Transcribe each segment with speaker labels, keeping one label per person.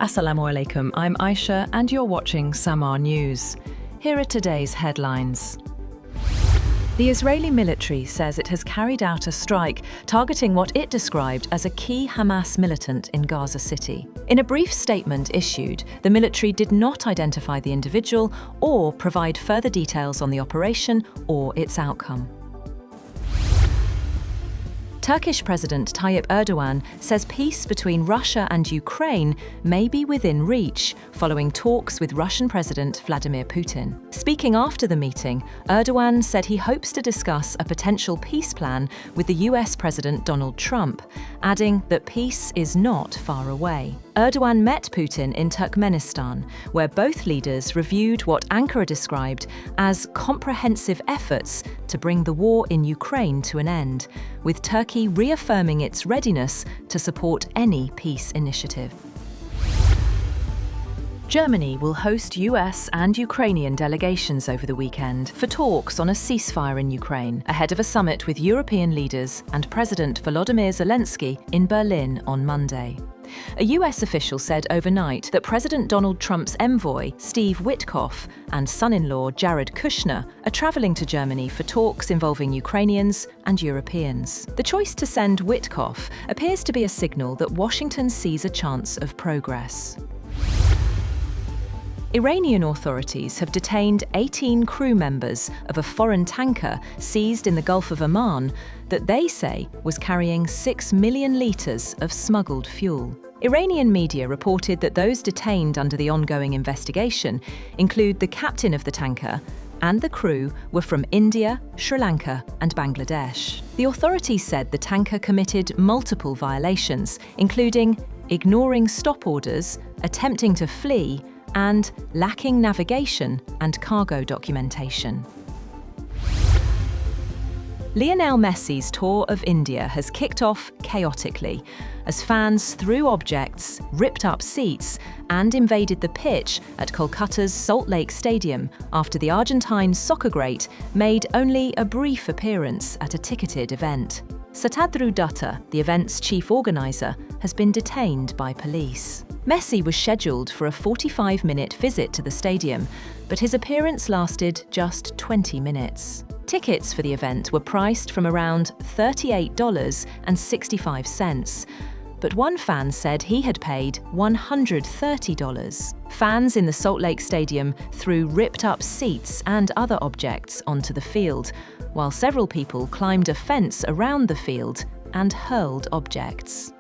Speaker 1: Assalamu alaikum, I'm Aisha and you're watching Samar News. Here are today's headlines. The Israeli military says it has carried out a strike targeting what it described as a key Hamas militant in Gaza City. In a brief statement issued, the military did not identify the individual or provide further details on the operation or its outcome. Turkish President Tayyip Erdogan says peace between Russia and Ukraine may be within reach, following talks with Russian President Vladimir Putin. Speaking after the meeting, Erdogan said he hopes to discuss a potential peace plan with the US President Donald Trump, adding that peace is not far away. Erdogan met Putin in Turkmenistan, where both leaders reviewed what Ankara described as comprehensive efforts to bring the war in Ukraine to an end, with Turkey reaffirming its readiness to support any peace initiative. Germany will host US and Ukrainian delegations over the weekend for talks on a ceasefire in Ukraine, ahead of a summit with European leaders and President Volodymyr Zelensky in Berlin on Monday. A US official said overnight that President Donald Trump's envoy, Steve Witkoff, and son-in-law Jared Kushner are travelling to Germany for talks involving Ukrainians and Europeans. The choice to send Witkoff appears to be a signal that Washington sees a chance of progress. Iranian authorities have detained 18 crew members of a foreign tanker seized in the Gulf of Oman that they say was carrying 6 million litres of smuggled fuel. Iranian media reported that those detained under the ongoing investigation include the captain of the tanker and the crew were from India, Sri Lanka and Bangladesh. The authorities said the tanker committed multiple violations, including ignoring stop orders, attempting to flee, and lacking navigation and cargo documentation. Lionel Messi's tour of India has kicked off chaotically as fans threw objects, ripped up seats, and invaded the pitch at Kolkata's Salt Lake Stadium after the Argentine soccer great made only a brief appearance at a ticketed event. Satadru Dutta, the event's chief organiser, has been detained by police. Messi was scheduled for a 45-minute visit to the stadium, but his appearance lasted just 20 minutes. Tickets for the event were priced from around $38.65, but one fan said he had paid $130. Fans in the Salt Lake Stadium threw ripped-up seats and other objects onto the field, while several people climbed a fence around the field and hurled objects.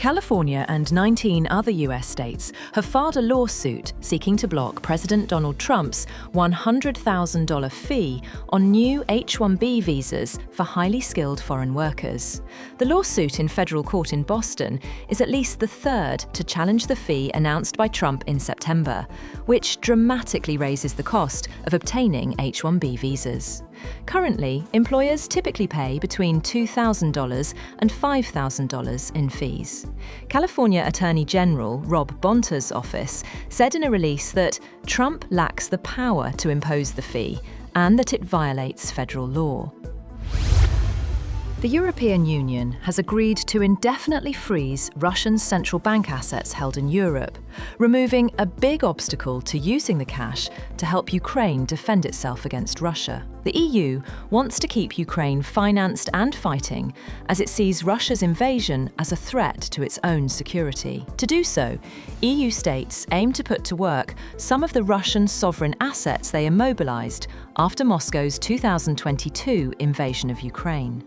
Speaker 1: California and 19 other US states have filed a lawsuit seeking to block President Donald Trump's $100,000 fee on new H-1B visas for highly skilled foreign workers. The lawsuit in federal court in Boston is at least the third to challenge the fee announced by Trump in September, which dramatically raises the cost of obtaining H-1B visas. Currently, employers typically pay between $2,000 and $5,000 in fees. California Attorney General Rob Bonta's office said in a release that Trump lacks the power to impose the fee and that it violates federal law. The European Union has agreed to indefinitely freeze Russian central bank assets held in Europe, removing a big obstacle to using the cash to help Ukraine defend itself against Russia. The EU wants to keep Ukraine financed and fighting as it sees Russia's invasion as a threat to its own security. To do so, EU states aim to put to work some of the Russian sovereign assets they immobilized after Moscow's 2022 invasion of Ukraine.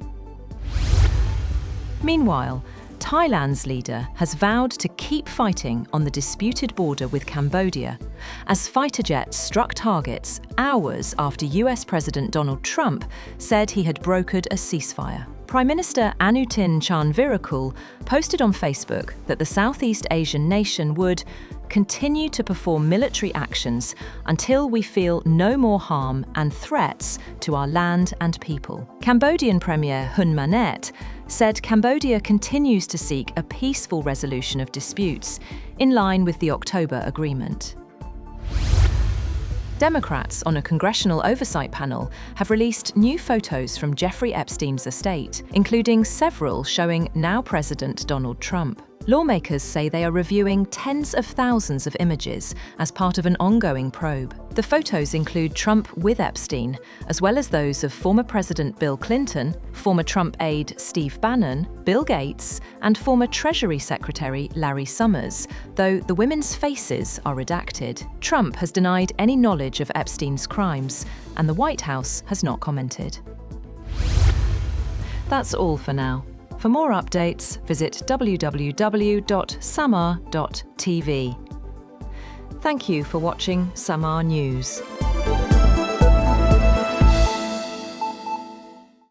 Speaker 1: Meanwhile, Thailand's leader has vowed to keep fighting on the disputed border with Cambodia, as fighter jets struck targets hours after US President Donald Trump said he had brokered a ceasefire. Prime Minister Anutin Charnvirakul posted on Facebook that the Southeast Asian nation would continue to perform military actions until we feel no more harm and threats to our land and people. Cambodian Premier Hun Manet said Cambodia continues to seek a peaceful resolution of disputes, in line with the October agreement. Democrats on a congressional oversight panel have released new photos from Jeffrey Epstein's estate, including several showing now President Donald Trump. Lawmakers say they are reviewing tens of thousands of images as part of an ongoing probe. The photos include Trump with Epstein, as well as those of former President Bill Clinton, former Trump aide Steve Bannon, Bill Gates, and former Treasury Secretary Larry Summers, though the women's faces are redacted. Trump has denied any knowledge of Epstein's crimes, and the White House has not commented. That's all for now. For more updates, visit www.samar.tv. Thank you for watching Samar News.